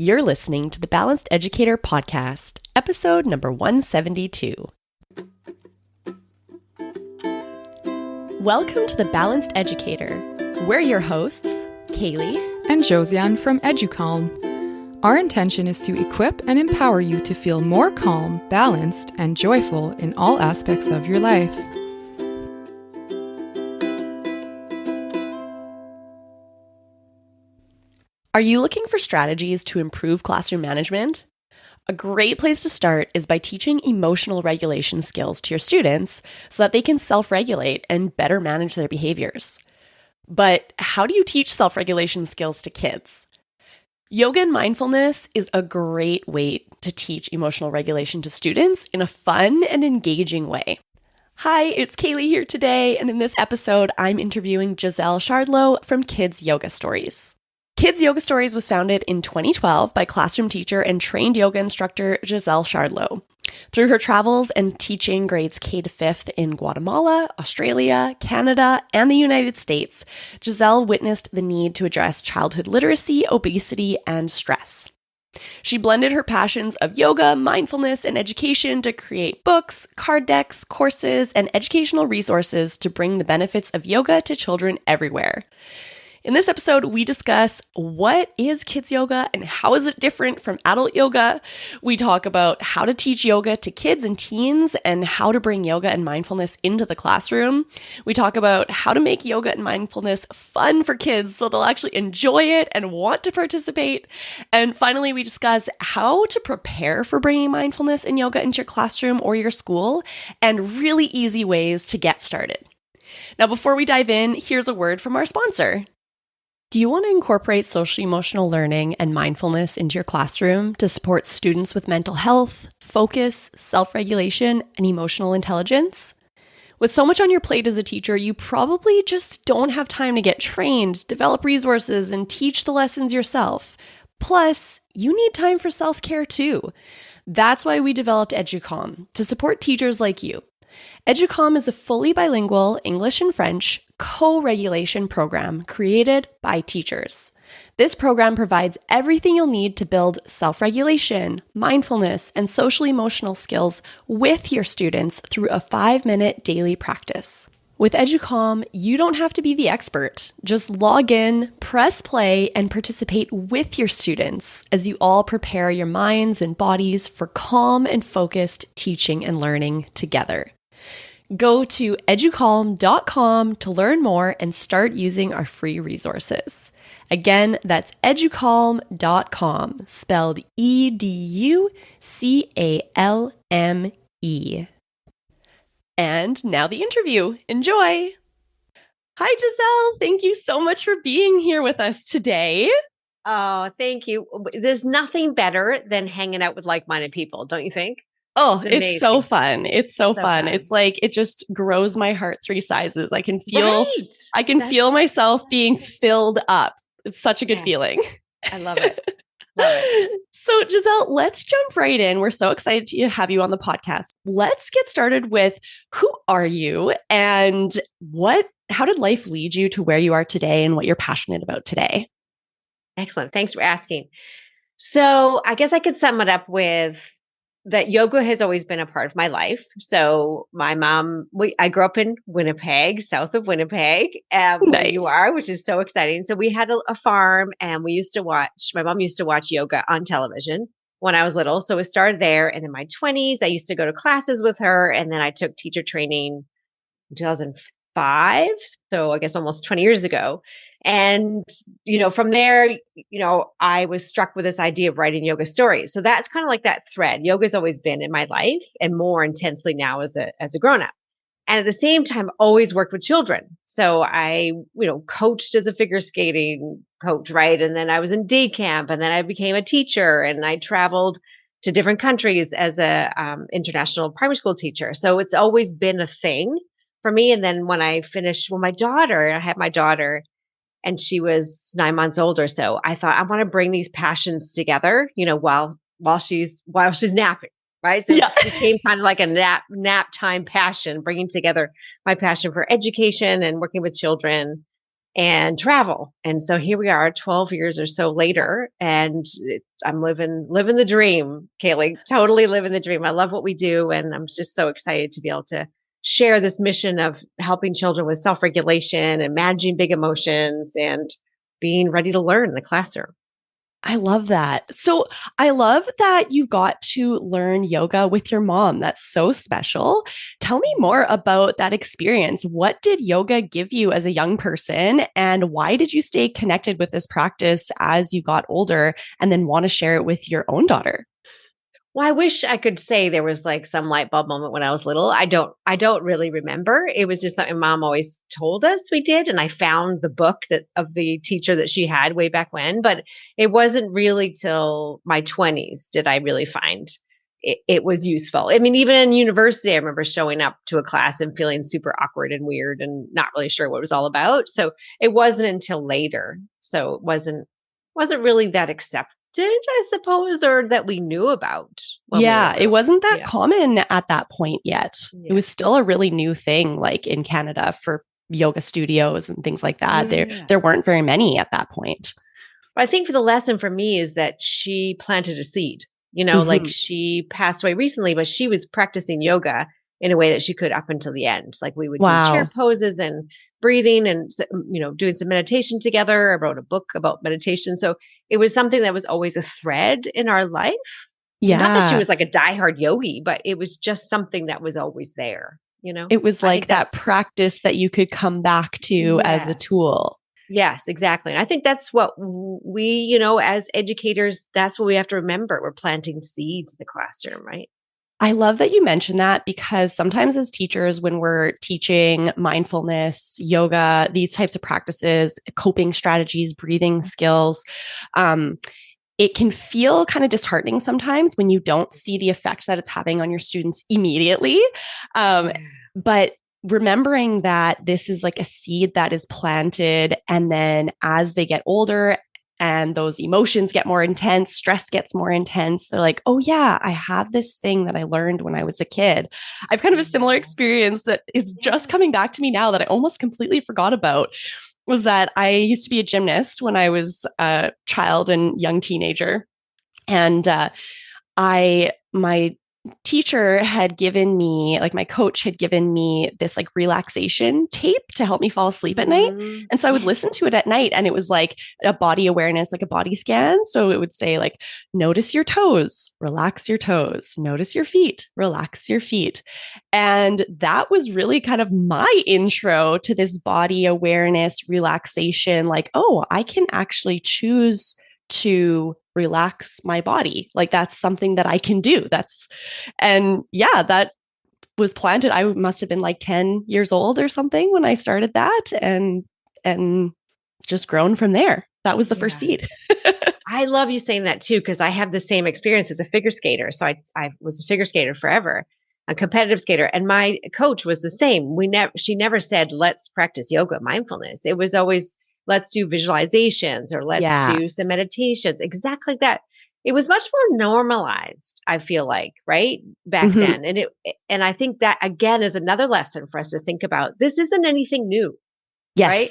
You're listening to the Balanced Educator Podcast, episode number 172. Welcome to the Balanced Educator. We're your hosts, Kaylee and Josiane from EduCalm. Our intention is to equip and empower you to feel more calm, balanced, and joyful in all aspects of your life. Are you looking for strategies to improve classroom management? A great place to start is by teaching emotional regulation skills to your students so that they can self-regulate and better manage their behaviors. But how do you teach self-regulation skills to kids? Yoga and mindfulness is a great way to teach emotional regulation to students in a fun and engaging way. Hi, it's Kaylee here today, and in this episode, I'm interviewing Giselle Shardlow from Kids Yoga Stories. Kids Yoga Stories was founded in 2012 by classroom teacher and trained yoga instructor Giselle Shardlow. Through her travels and teaching grades K to 5th in Guatemala, Australia, Canada, and the United States, Giselle witnessed the need to address childhood literacy, obesity, and stress. She blended her passions of yoga, mindfulness, and education to create books, card decks, courses, and educational resources to bring the benefits of yoga to children everywhere. In this episode, we discuss what is kids yoga and how is it different from adult yoga. We talk about how to teach yoga to kids and teens and how to bring yoga and mindfulness into the classroom. We talk about how to make yoga and mindfulness fun for kids so they'll actually enjoy it and want to participate. And finally, we discuss how to prepare for bringing mindfulness and yoga into your classroom or your school and really easy ways to get started. Now, before we dive in, here's a word from our sponsor. Do you want to incorporate social-emotional learning and mindfulness into your classroom to support students with mental health, focus, self-regulation, and emotional intelligence? With so much on your plate as a teacher, you probably just don't have time to get trained, develop resources, and teach the lessons yourself. Plus, you need time for self-care too. That's why we developed EduCalm, to support teachers like you. EduCalm is a fully bilingual English and French co-regulation program created by teachers. This program provides everything you'll need to build self-regulation, mindfulness, and social-emotional skills with your students through a 5-minute daily practice. With EduCalm, you don't have to be the expert. Just log in, press play, and participate with your students as you all prepare your minds and bodies for calm and focused teaching and learning together. Go to educalm.com to learn more and start using our free resources. Again, that's educalm.com, spelled EduCalme. And now the interview. Enjoy! Hi, Giselle. Thank you so much for being here with us today. Oh, thank you. There's nothing better than hanging out with like-minded people, don't you think? Oh, it's so fun. It's so fun. It's like, it just grows my heart 3 sizes. I can feel, feel myself being filled up. It's such a good feeling. I love it. Love it. So Giselle, let's jump right in. We're so excited to have you on the podcast. Let's get started with who are you and how did life lead you to where you are today and what you're passionate about today? Excellent. Thanks for asking. So I guess I could sum it up with that yoga has always been a part of my life. So my mom, I grew up in Winnipeg, south of Winnipeg, where you are, which is so exciting. So we had a farm and my mom used to watch yoga on television when I was little. So it started there. And in my 20s, I used to go to classes with her. And then I took teacher training in 2005. So I guess almost 20 years ago. And, from there, I was struck with this idea of writing yoga stories. So that's kind of like that thread. Yoga's always been in my life and more intensely now as a grown-up. And at the same time, always worked with children. So I, coached as a figure skating coach, right? And then I was in day camp and then I became a teacher and I traveled to different countries as a international primary school teacher. So it's always been a thing for me. And then when I had my daughter, and she was 9 months old or so, I thought I want to bring these passions together, while she's napping, right? So it became kind of like a nap time passion, bringing together my passion for education and working with children and travel. And so here we are 12 years or so later, and I'm living the dream, Kaylee, totally living the dream. I love what we do. And I'm just so excited to be able to share this mission of helping children with self-regulation and managing big emotions and being ready to learn in the classroom. I love that. So I love that you got to learn yoga with your mom. That's so special. Tell me more about that experience. What did yoga give you as a young person? And why did you stay connected with this practice as you got older and then want to share it with your own daughter? Well, I wish I could say there was like some light bulb moment when I was little. I don't really remember. It was just something mom always told us we did. And I found the book that of the teacher that she had way back when, but it wasn't really till my 20s did I really find it was useful. I mean, even in university, I remember showing up to a class and feeling super awkward and weird and not really sure what it was all about. So it wasn't until later. So it wasn't really that accepted, I suppose, or that we knew about. Yeah, it wasn't that Yeah. common at that point yet. Yeah. It was still a really new thing, like in Canada for yoga studios and things like that. Yeah. There weren't very many at that point. I think for the lesson for me is that she planted a seed, like she passed away recently, but she was practicing yoga in a way that she could up until the end. Like we would do chair Wow. poses and breathing and, doing some meditation together. I wrote a book about meditation. So it was something that was always a thread in our life. Not that she Yeah. was like a diehard yogi, but it was just something that was always there, It was I like think that that's practice that you could come back to as a yes. tool. Yes, exactly. And I think that's what we, as educators, that's what we have to remember. We're planting seeds in the classroom, right? I love that you mentioned that because sometimes as teachers, when we're teaching mindfulness, yoga, these types of practices, coping strategies, breathing skills, it can feel kind of disheartening sometimes when you don't see the effect that it's having on your students immediately. But remembering that this is like a seed that is planted, and then as they get older and those emotions get more intense, stress gets more intense, they're like, oh yeah, I have this thing that I learned when I was a kid. I've kind of a similar experience that is just coming back to me now that I almost completely forgot about, was that I used to be a gymnast when I was a child and young teenager. And my teacher had given me, like my coach had given me this like relaxation tape to help me fall asleep at night. And so I would listen to it at night, and it was like a body awareness, like a body scan. So it would say like, notice your toes, relax your toes, notice your feet, relax your feet. And that was really kind of my intro to this body awareness relaxation. Like, oh, I can actually choose to relax my body. Like that's something that I can do. And yeah, that was planted. I must have been like 10 years old or something when I started that, and just grown from there. That was the first seed. I love you saying that too, because I have the same experience as a figure skater. So I was a figure skater forever, a competitive skater. And my coach was the same. She never said, let's practice yoga, mindfulness. It was always, let's do visualizations or let's do some meditations, exactly like that. It was much more normalized, I feel like, right? Back then. And I think that again is another lesson for us to think about. This isn't anything new, right?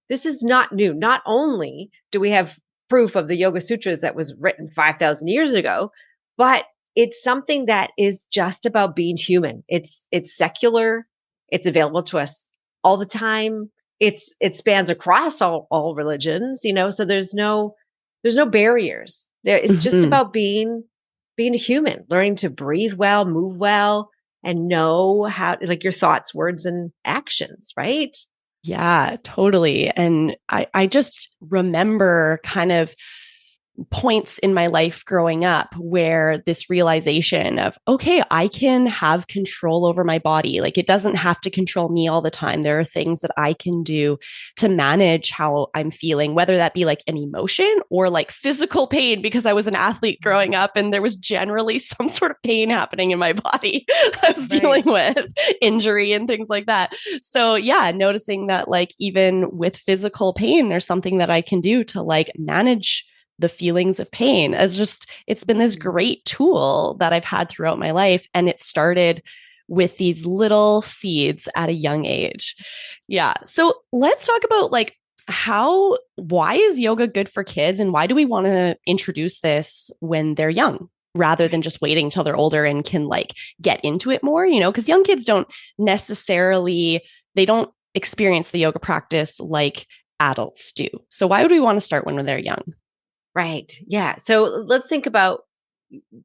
This is not new. Not only do we have proof of the Yoga Sutras that was written 5,000 years ago, but it's something that is just about being human. It's secular. It's available to us all the time. It spans across all religions, so there's no barriers. It's just about being a human, learning to breathe well, move well, and know how, like, your thoughts, words, and actions, right? Yeah, totally. And I just remember kind of points in my life growing up where this realization of, okay, I can have control over my body. Like it doesn't have to control me all the time. There are things that I can do to manage how I'm feeling, whether that be like an emotion or like physical pain, because I was an athlete growing up and there was generally some sort of pain happening in my body I was dealing with, injury and things like that. So yeah, noticing that like even with physical pain, there's something that I can do to like manage the feelings of pain. It's been this great tool that I've had throughout my life. And it started with these little seeds at a young age. Yeah. So let's talk about like why is yoga good for kids, and why do we want to introduce this when they're young rather than just waiting till they're older and can like get into it more, because young kids they don't experience the yoga practice like adults do. So why would we want to start when they're young? Right. Yeah. So let's think about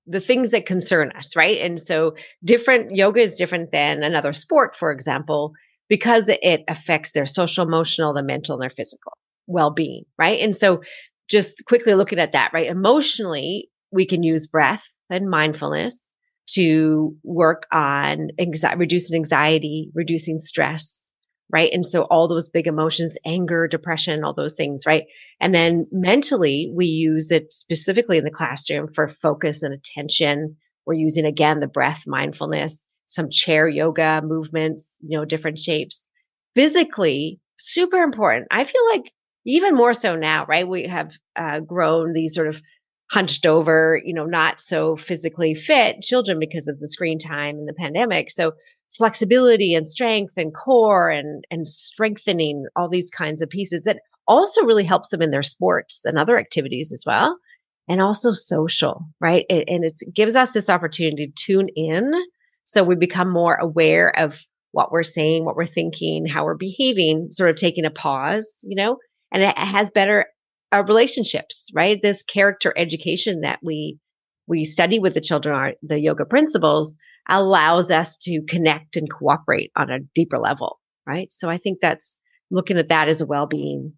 the things that concern us, right? And so yoga is different than another sport, for example, because it affects their social, emotional, the mental, and their physical well-being, right? And so just quickly looking at that, right? Emotionally, we can use breath and mindfulness to work on reducing anxiety, reducing stress, right? And so all those big emotions, anger, depression, all those things, right? And then mentally, we use it specifically in the classroom for focus and attention. We're using, again, the breath, mindfulness, some chair yoga movements, different shapes. Physically, super important. I feel like even more so now, right? We have grown these sort of hunched over, not so physically fit children because of the screen time and the pandemic. So flexibility and strength and core and strengthening all these kinds of pieces that also really helps them in their sports and other activities as well. And also social, right? And it gives us this opportunity to tune in. So we become more aware of what we're saying, what we're thinking, how we're behaving, sort of taking a pause, and it has better relationships, right? This character education that we study with the children, the yoga principles, allows us to connect and cooperate on a deeper level, right? So I think that's looking at that as a well-being.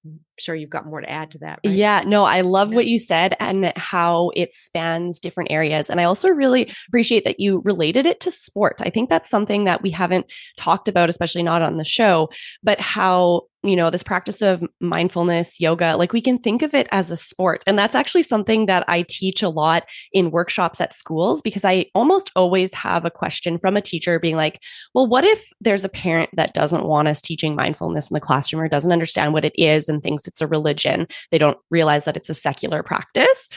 I'm sure you've got more to add to that, right? Yeah, no, I love what you said and how it spans different areas. And I also really appreciate that you related it to sport. I think that's something that we haven't talked about, especially not on the show, but how this practice of mindfulness, yoga, like we can think of it as a sport. And that's actually something that I teach a lot in workshops at schools, because I almost always have a question from a teacher being like, well, what if there's a parent that doesn't want us teaching mindfulness in the classroom or doesn't understand what it is and thinks it's a religion? They don't realize that it's a secular practice.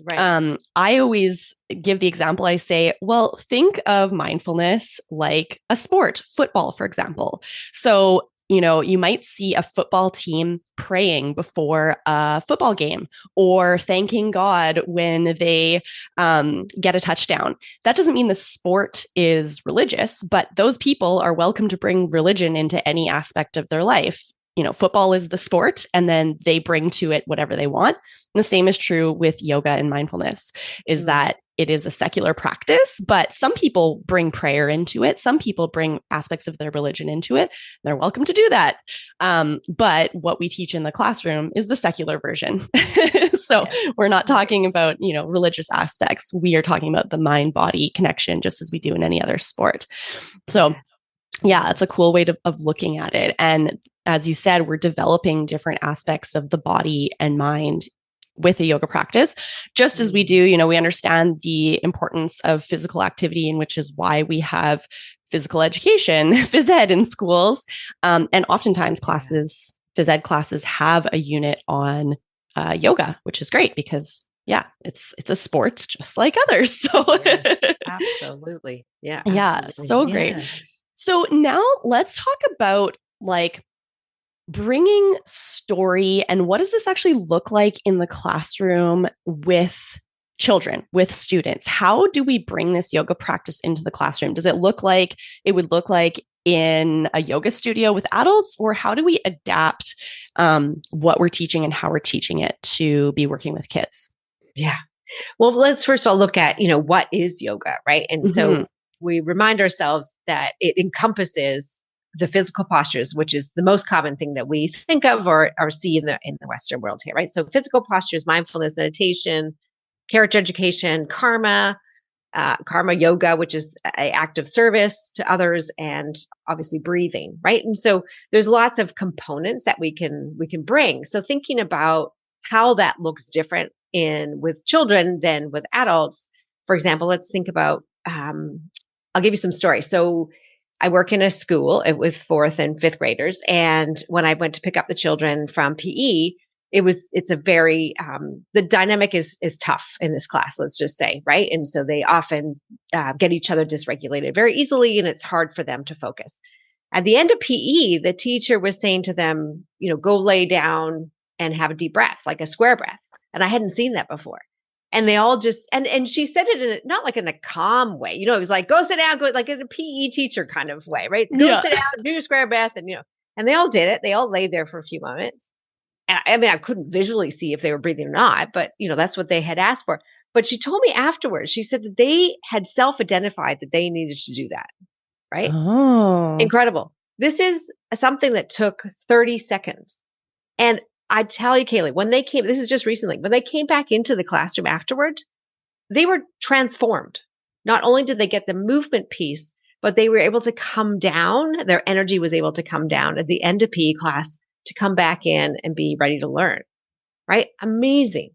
Right. I always give the example. I say, well, think of mindfulness like a sport, football, for example. So you might see a football team praying before a football game or thanking God when they get a touchdown. That doesn't mean the sport is religious, but those people are welcome to bring religion into any aspect of their life. Football is the sport, and then they bring to it whatever they want. And the same is true with yoga and mindfulness, is that it is a secular practice, but some people bring prayer into it. Some people bring aspects of their religion into it. They're welcome to do that. But what we teach in the classroom is the secular version. So we're not talking about, religious aspects. We are talking about the mind-body connection, just as we do in any other sport. So yeah, it's a cool way of looking at it. And as you said, we're developing different aspects of the body and mind with a yoga practice, just as we do, we understand the importance of physical activity, and which is why we have physical education, phys ed in schools. And oftentimes phys ed classes have a unit on yoga, which is great because it's a sport just like others. So absolutely. Yeah. Yeah. So great. So now let's talk about like bringing story, and what does this actually look like in the classroom with children, with students? How do we bring this yoga practice into the classroom? Does it look like it would look like in a yoga studio with adults, or how do we adapt what we're teaching and how we're teaching it to be working with kids? Yeah. Well, let's first of all look at, what is yoga, right? And so we remind ourselves that it encompasses the physical postures, which is the most common thing that we think of or see in the Western world here, right? So physical postures, mindfulness, meditation, character education, karma yoga, which is an act of service to others, and obviously breathing, right? And so there's lots of components that we can bring. So thinking about how that looks different with children than with adults. For example, let's think about, I'll give you some stories. So I work in a school with 4th and 5th graders. And when I went to pick up the children from PE, it's a very, the dynamic is tough in this class, let's just say, right? And so they often get each other dysregulated very easily, and it's hard for them to focus. At the end of PE, the teacher was saying to them, go lay down and have a deep breath, like a square breath. And I hadn't seen that before. And they all just, and she said it not like in a calm way, it was like, go sit down, go like in a PE teacher kind of way, right? Go sit down, do your square breath. And they all did it. They all laid there for a few moments. And I couldn't visually see if they were breathing or not, but that's what they had asked for. But she told me afterwards, she said that they had self-identified that they needed to do that, right? Oh. Incredible. This is something that took 30 seconds. And I tell you, Kaylee, when they came, this is just recently, when they came back into the classroom afterward, they were transformed. Not only did they get the movement piece, but they were able to come down. Their energy was able to come down at the end of PE class to come back in and be ready to learn, right? Amazing.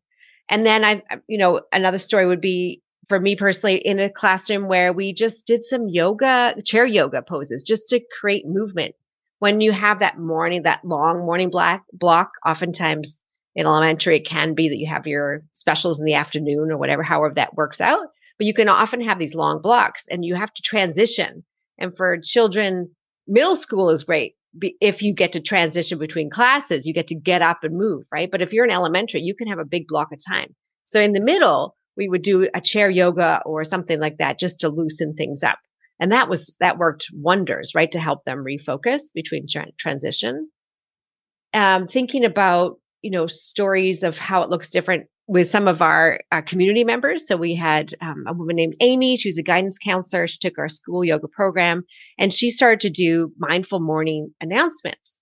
And then another story would be for me personally in a classroom where we just did some chair yoga poses just to create movement. When you have that long morning block, oftentimes in elementary, it can be that you have your specials in the afternoon or whatever, however that works out. But you can often have these long blocks and you have to transition. And for children, middle school is great. If you get to transition between classes, you get to get up and move, right? But if you're in elementary, you can have a big block of time. So in the middle, we would do a chair yoga or something like that just to loosen things up. And that worked wonders, right? To help them refocus between transition. Thinking about, stories of how it looks different with some of our community members. So we had a woman named Amy. She was a guidance counselor. She took our school yoga program and she started to do mindful morning announcements.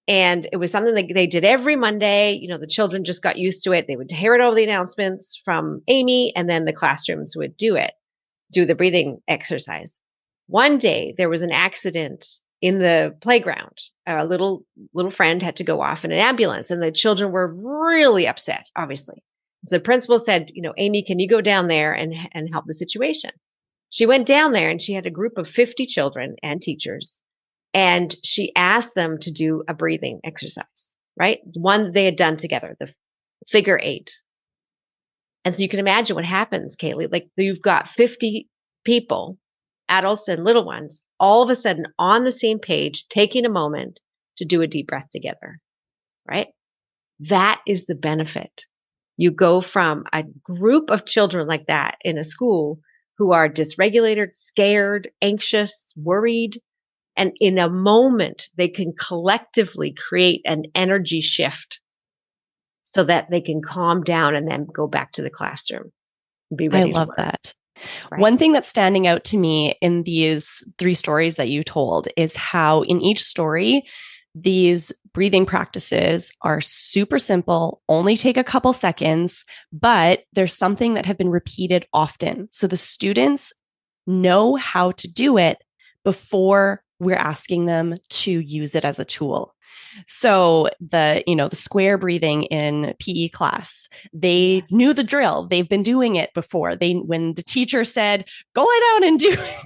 And it was something that they did every Monday. The children just got used to it. They would hear it over the announcements from Amy, and then the classrooms would do the breathing exercise. One day there was an accident in the playground. A little friend had to go off in an ambulance, and the children were really upset, obviously. So the principal said, Amy, can you go down there and help the situation? She went down there and she had a group of 50 children and teachers. And she asked them to do a breathing exercise, right? One that they had done together, the figure 8. And so you can imagine what happens, Kaylee. Like you've got 50 people, adults and little ones, all of a sudden on the same page, taking a moment to do a deep breath together, right? That is the benefit. You go from a group of children like that in a school who are dysregulated, scared, anxious, worried, and in a moment, they can collectively create an energy shift so that they can calm down and then go back to the classroom and be ready to learn. I love that. Right? One thing that's standing out to me in these 3 stories that you told is how in each story, these breathing practices are super simple, only take a couple seconds, but there's something that have been repeated often. So the students know how to do it before we're asking them to use it as a tool. So the square breathing in PE class, they knew the drill. They've been doing it before. When the teacher said, go lie down and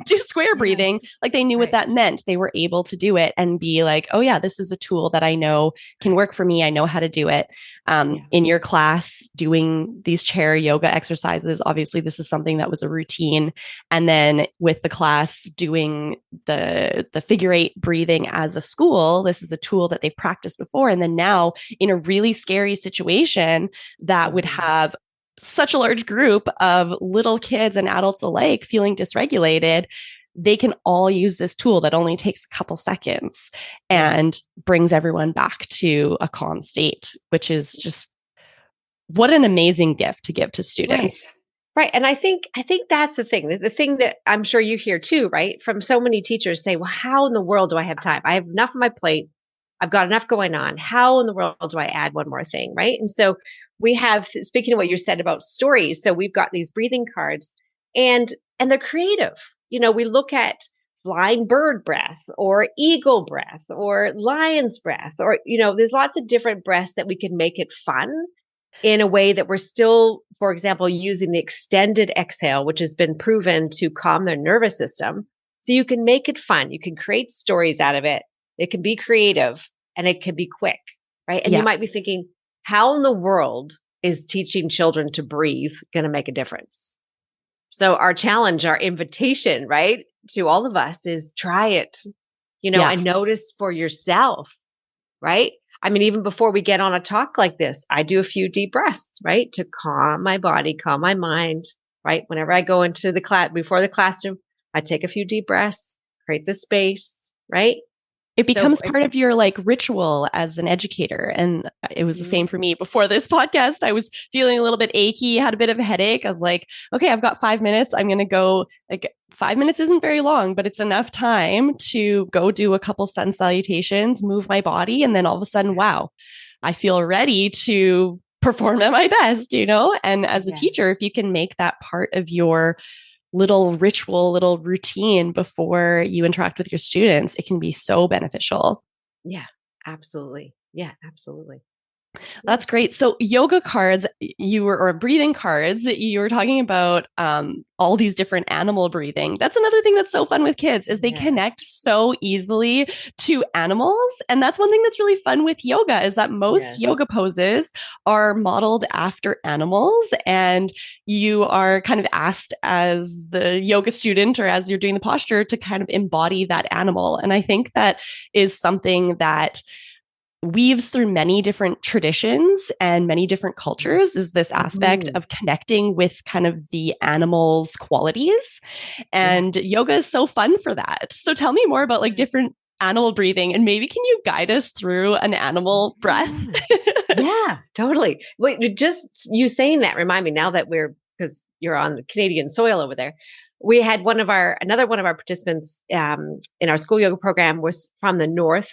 do square breathing, like they knew what that meant. They were able to do it and be like, oh yeah, this is a tool that I know can work for me. I know how to do it. In your class, doing these chair yoga exercises, obviously this is something that was a routine. And then with the class doing the figure 8 breathing as a school, this is a tool that they've practiced before. And then now in a really scary situation that would have such a large group of little kids and adults alike feeling dysregulated, they can all use this tool that only takes a couple seconds and brings everyone back to a calm state, which is just what an amazing gift to give to students. Right. And I think that's the thing that I'm sure you hear too, right? From so many teachers say, well, how in the world do I have time? I have enough on my plate. I've got enough going on. How in the world do I add one more thing? Right. And so we have, speaking of what you said about stories, so we've got these breathing cards and they're creative. We look at flying bird breath or eagle breath or lion's breath, or, there's lots of different breaths that we can make it fun in a way that we're still, for example, using the extended exhale, which has been proven to calm their nervous system. So you can make it fun. You can create stories out of it. It can be creative and it can be quick, right? And you might be thinking, how in the world is teaching children to breathe going to make a difference? So our challenge, our invitation, right, to all of us is try it. and notice for yourself, right? I mean, even before we get on a talk like this, I do a few deep breaths, right? To calm my body, calm my mind, right? Whenever I go into the class, before the classroom, I take a few deep breaths, create the space, right? It becomes part of your ritual as an educator. And it was the same for me before this podcast. I was feeling a little bit achy, had a bit of a headache. I was like, okay, I've got 5 minutes. I'm going to go 5 minutes isn't very long, but it's enough time to go do a couple sun salutations, move my body. And then all of a sudden, wow, I feel ready to perform at my best, And as a teacher, if you can make that part of your little ritual, little routine before you interact with your students, it can be so beneficial. Yeah, absolutely. Yeah, absolutely. That's great. So yoga cards, or breathing cards, you were talking about all these different animal breathing. That's another thing that's so fun with kids is they connect so easily to animals. And that's one thing that's really fun with yoga is that most yoga poses are modeled after animals. And you are kind of asked as the yoga student or as you're doing the posture to kind of embody that animal. And I think that is something that weaves through many different traditions and many different cultures is this aspect of connecting with kind of the animal's qualities. And yoga is so fun for that. So tell me more about different animal breathing, and maybe can you guide us through an animal breath? Yeah, totally. Wait, just you saying that remind me now that because you're on the Canadian soil over there. We had another one of our participants in our school yoga program was from the north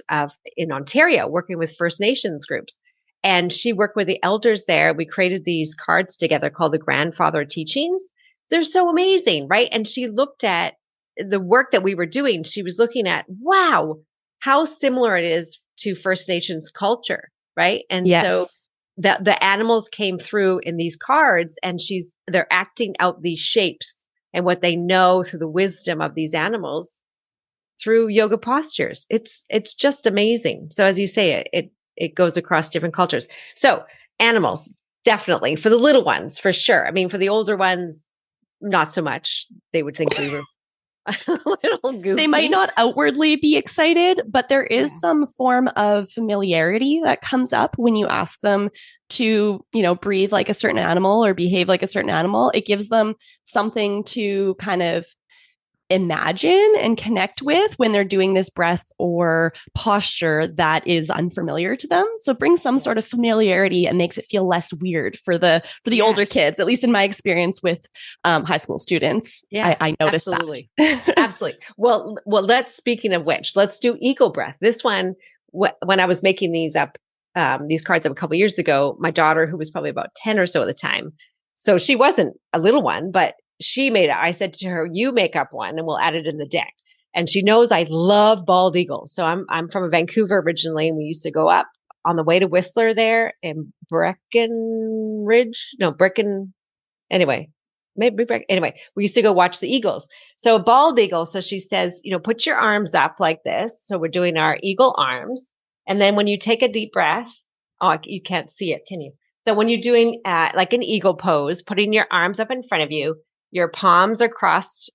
in Ontario, working with First Nations groups. And she worked with the elders there. We created these cards together called the Grandfather Teachings. They're so amazing, right? And she looked at the work that we were doing. She was looking at, wow, how similar it is to First Nations culture, right? And so the animals came through in these cards, and they're acting out these shapes and what they know through the wisdom of these animals through yoga postures. It's just amazing. So as you say, it goes across different cultures. So animals, definitely. For the little ones, for sure. I mean, for the older ones, not so much. They would think we were a little goofy. They might not outwardly be excited, but there is some form of familiarity that comes up when you ask them to, breathe like a certain animal or behave like a certain animal. It gives them something to kind of imagine and connect with when they're doing this breath or posture that is unfamiliar to them. So it brings some sort of familiarity and makes it feel less weird for the older kids, at least in my experience with high school students. I noticed absolutely. that. Absolutely. Well, speaking of which, let's do eagle breath. This one, when I was making these cards up a couple years ago, my daughter, who was probably about 10 or so at the time, so she wasn't a little one, but she made it. I said to her, you make up one and we'll add it in the deck. And she knows I love bald eagles. So I'm from Vancouver originally, and we used to go up on the way to Whistler there in anyway, we used to go watch the eagles. So a bald eagle. So she says, put your arms up like this. So we're doing our eagle arms. And then when you take a deep breath, you can't see it, can you? So when you're doing like an eagle pose, putting your arms up in front of you, your palms are crossed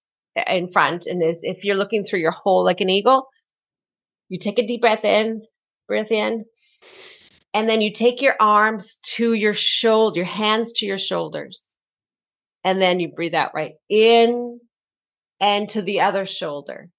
in front. And as if you're looking through your hole like an eagle, you take a deep breath in, and then you take your arms to your hands to your shoulders. And then you breathe out right in and to the other shoulder.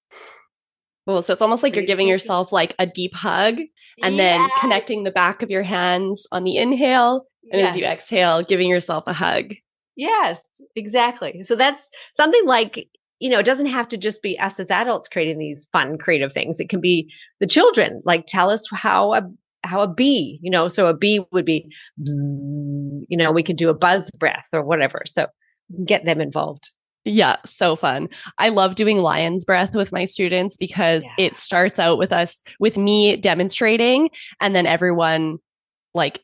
Well, so it's almost like you're giving yourself like a deep hug and then connecting the back of your hands on the inhale. And as you exhale, giving yourself a hug. Yes, exactly. So that's something like, it doesn't have to just be us as adults creating these fun, creative things. It can be the children, like tell us how a bee, so a bee would be, bzz, we could do a buzz breath or whatever. So get them involved. Yeah, so fun. I love doing lion's breath with my students because it starts out with me demonstrating, and then everyone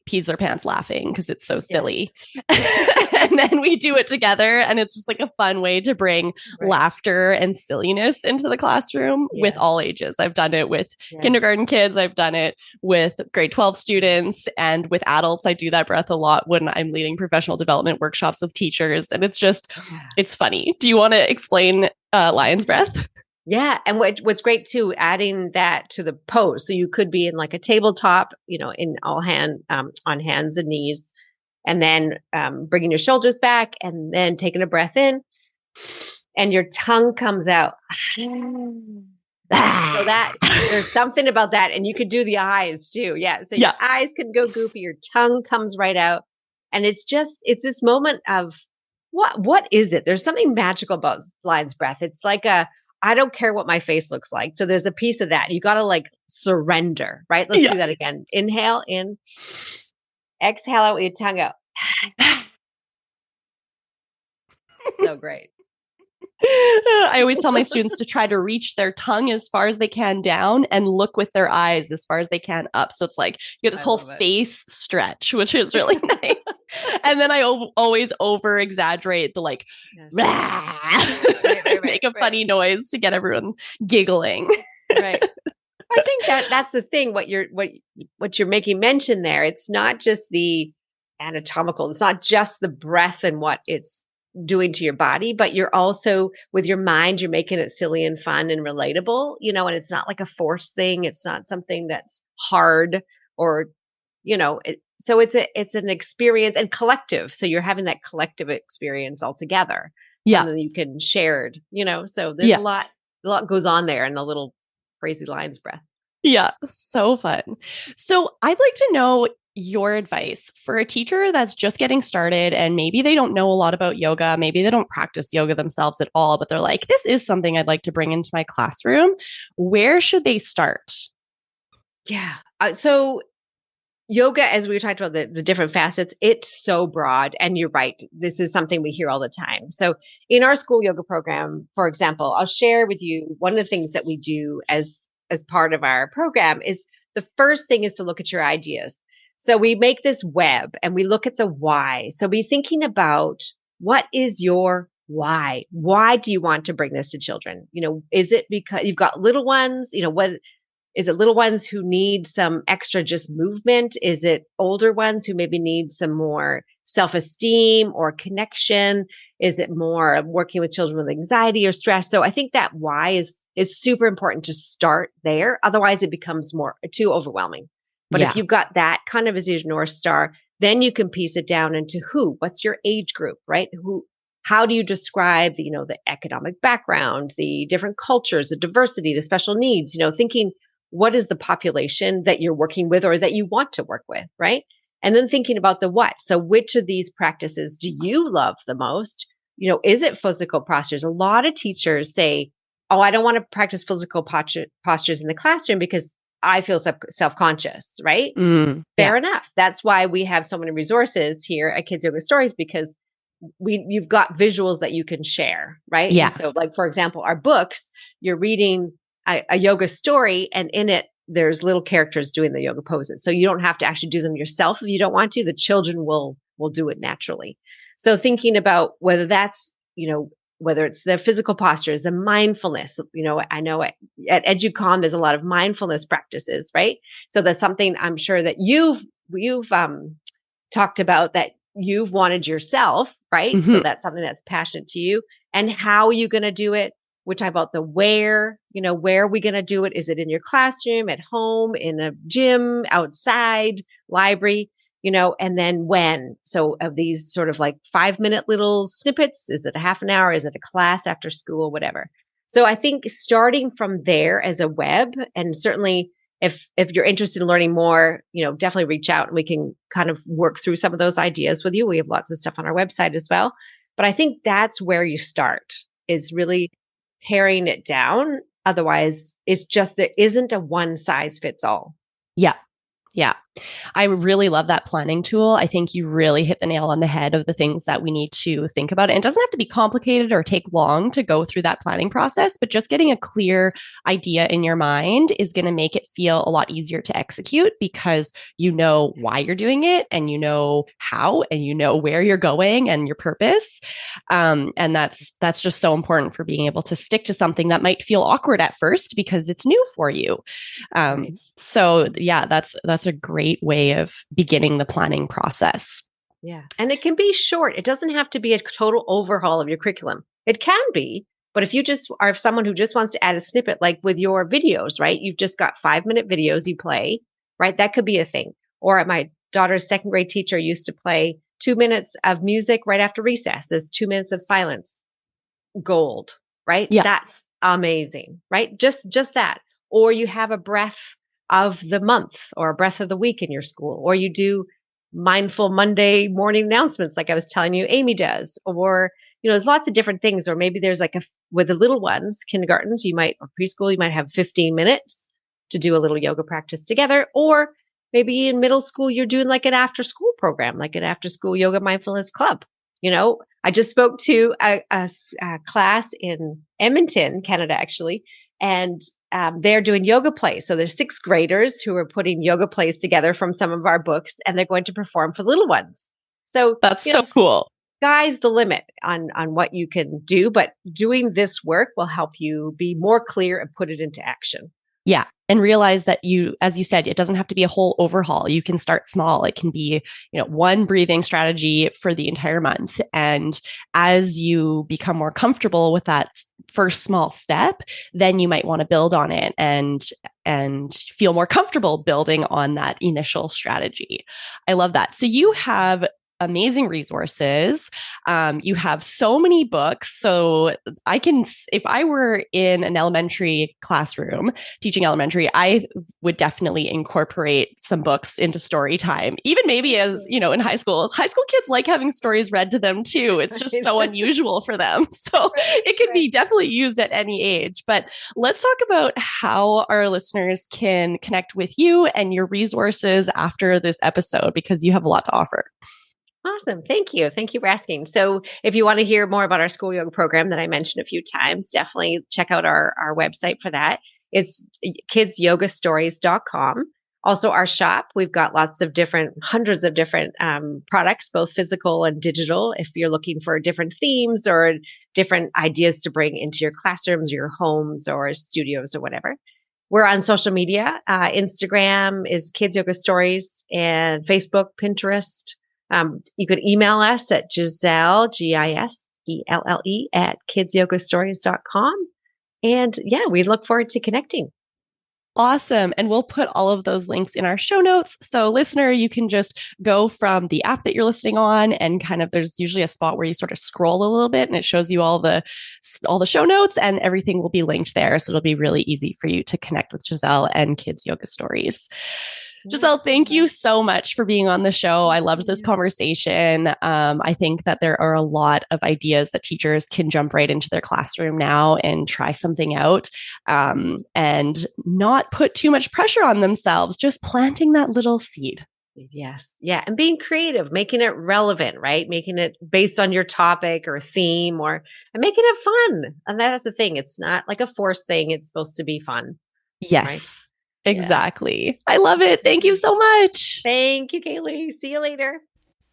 pees their pants laughing because it's so silly. And then we do it together, and it's just like a fun way to bring laughter and silliness into the classroom with all ages. I've done it with kindergarten kids. I've done it with grade 12 students, and with adults. I do that breath a lot when I'm leading professional development workshops with teachers, and it's just, it's funny. Do you want to explain lion's breath? Yeah. And what's great too, adding that to the pose. So you could be in like a tabletop, in on hands and knees, and then bringing your shoulders back and then taking a breath in and your tongue comes out. So that there's something about that. And you could do the eyes too. Yeah. So your eyes can go goofy. Your tongue comes right out. And it's this moment of what is it? There's something magical about lion's breath. It's like I don't care what my face looks like. So there's a piece of that. You got to like surrender, right? Let's do that again. Inhale in, exhale out with your tongue out. So great. I always tell my students to try to reach their tongue as far as they can down and look with their eyes as far as they can up. So it's like you get this whole face stretch, which is really nice. And then I always over exaggerate the like, make a funny noise to get everyone giggling. Right. I think that's the thing. What you're making mention there. It's not just the anatomical. It's not just the breath and what it's doing to your body, but you're also with your mind, you're making it silly and fun and relatable, and it's not like a forced thing. It's not something that's hard or, so it's an experience and collective. So you're having that collective experience all together. Yeah. And then you can share it, so there's a lot goes on there in a little crazy lion's breath. Yeah. So fun. So I'd like to know your advice for a teacher that's just getting started and maybe they don't know a lot about yoga. Maybe they don't practice yoga themselves at all, but they're like, this is something I'd like to bring into my classroom. Where should they start? Yeah. So yoga, as we talked about the different facets, it's so broad. And you're right. This is something we hear all the time. So in our school yoga program, for example, I'll share with you one of the things that we do as part of our program is the first thing is to look at your ideas. So we make this web and we look at the why. So be thinking about what is your why? Why do you want to bring this to children? Is it because you've got little ones? What is it? Little ones who need some extra just movement? Is it older ones who maybe need some more self-esteem or connection? Is it more working with children with anxiety or stress? So I think that why is super important to start there. Otherwise it becomes too overwhelming. But if you've got that kind of as your North Star, then you can piece it down into what's your age group, right? How do you describe the economic background, the different cultures, the diversity, the special needs, thinking what is the population that you're working with or that you want to work with, right? And then thinking about the what. So which of these practices do you love the most? Is it physical postures? A lot of teachers say, oh, I don't want to practice physical postures in the classroom because I feel self-conscious, right? Fair enough. That's why we have so many resources here at Kids Yoga Stories, because you've got visuals that you can share, right? Yeah. And so like, for example, our books, you're reading a yoga story and in it, there's little characters doing the yoga poses. So you don't have to actually do them yourself if you don't want to. The children will do it naturally. So thinking about whether that's, whether it's the physical postures, the mindfulness, I know at EduCom, there's a lot of mindfulness practices, right? So that's something I'm sure that you've talked about that you've wanted yourself, right? Mm-hmm. So that's something that's passionate to you. And how are you going to do it? We talk about the where, where are we going to do it? Is it in your classroom, at home, in a gym, outside, library? And then when. So of these sort of like 5-minute little snippets, is it a half an hour? Is it a class after school, whatever? So I think starting from there as a web, and certainly if you're interested in learning more, definitely reach out and we can kind of work through some of those ideas with you. We have lots of stuff on our website as well. But I think that's where you start, is really paring it down. Otherwise, it's just there isn't a one size fits all. Yeah. Yeah. I really love that planning tool. I think you really hit the nail on the head of the things that we need to think about. And it doesn't have to be complicated or take long to go through that planning process, but just getting a clear idea in your mind is going to make it feel a lot easier to execute because you know why you're doing it and you know how and you know where you're going and your purpose. And that's just so important for being able to stick to something that might feel awkward at first because it's new for you. Right. So yeah, that's a great way of beginning the planning process. Yeah. And it can be short. It doesn't have to be a total overhaul of your curriculum. It can be, But if you just are someone who just wants to add a snippet, like with your videos, right? You've just got 5-minute videos you play, right? That could be a thing. Or my daughter's second grade teacher used to play 2 minutes of music right after recess. There's 2 minutes of silence. Gold, right? Yeah. That's amazing, right? Just that. Or you have a breath of the month or a breath of the week in your school, or you do mindful Monday morning announcements like I was telling you Amy does, or there's lots of different things. Or maybe there's like with the little ones, kindergartens, or preschool, you might have 15 minutes to do a little yoga practice together. Or maybe in middle school, you're doing like an after school program, like an after school yoga mindfulness club. I just spoke to a class in Edmonton, Canada, actually, and they're doing yoga plays. So there's 6th graders who are putting yoga plays together from some of our books, and they're going to perform for little ones. So that's so cool. Sky's the limit on what you can do, but doing this work will help you be more clear and put it into action. Yeah. And realize that as you said, it doesn't have to be a whole overhaul. You can start small. It can be, one breathing strategy for the entire month. And as you become more comfortable with that first small step, then you might want to build on it and feel more comfortable building on that initial strategy. I love that. So you have amazing resources. You have so many books. So if I were in an elementary classroom teaching elementary, I would definitely incorporate some books into story time. Even maybe as, in high school kids like having stories read to them too. It's just so unusual for them. So it could be definitely used at any age. But let's talk about how our listeners can connect with you and your resources after this episode, because you have a lot to offer. Awesome. Thank you. Thank you for asking. So if you want to hear more about our school yoga program that I mentioned a few times, definitely check out our website for that. It's kidsyogastories.com. Also our shop, we've got hundreds of different products, both physical and digital. If you're looking for different themes or different ideas to bring into your classrooms, your homes or studios or whatever. We're on social media. Instagram is Kids Yoga Stories, and Facebook, Pinterest. You could email us at Giselle, Giselle, at kidsyogastories.com. And we look forward to connecting. Awesome. And we'll put all of those links in our show notes. So listener, you can just go from the app that you're listening on and there's usually a spot where you sort of scroll a little bit and it shows you all the show notes, and everything will be linked there. So it'll be really easy for you to connect with Giselle and Kids Yoga Stories. Giselle, thank you so much for being on the show. I loved this conversation. I think that there are a lot of ideas that teachers can jump right into their classroom now and try something out, and not put too much pressure on themselves, just planting that little seed. Yes. Yeah. And being creative, making it relevant, right? Making it based on your topic or theme and making it fun. And that's the thing. It's not like a forced thing. It's supposed to be fun. Yes. Right? Exactly. Yeah. I love it. Thank you so much. Thank you, Kaylee. See you later.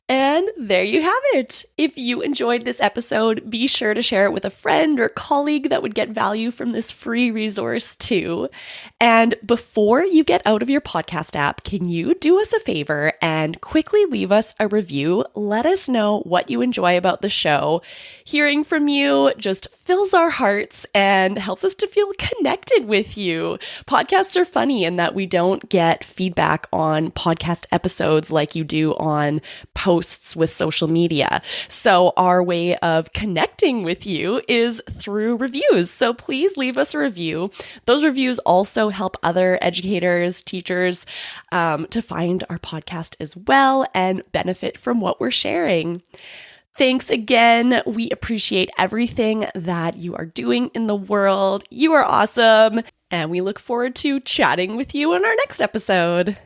And there you have it. If you enjoyed this episode, be sure to share it with a friend or colleague that would get value from this free resource too. And before you get out of your podcast app, can you do us a favor and quickly leave us a review? Let us know what you enjoy about the show. Hearing from you just fills our hearts and helps us to feel connected with you. Podcasts are funny in that we don't get feedback on podcast episodes like you do on posts with social media. So our way of connecting with you is through reviews. So please leave us a review. Those reviews also help other educators, teachers, to find our podcast as well and benefit from what we're sharing. Thanks again. We appreciate everything that you are doing in the world. You are awesome. And we look forward to chatting with you in our next episode.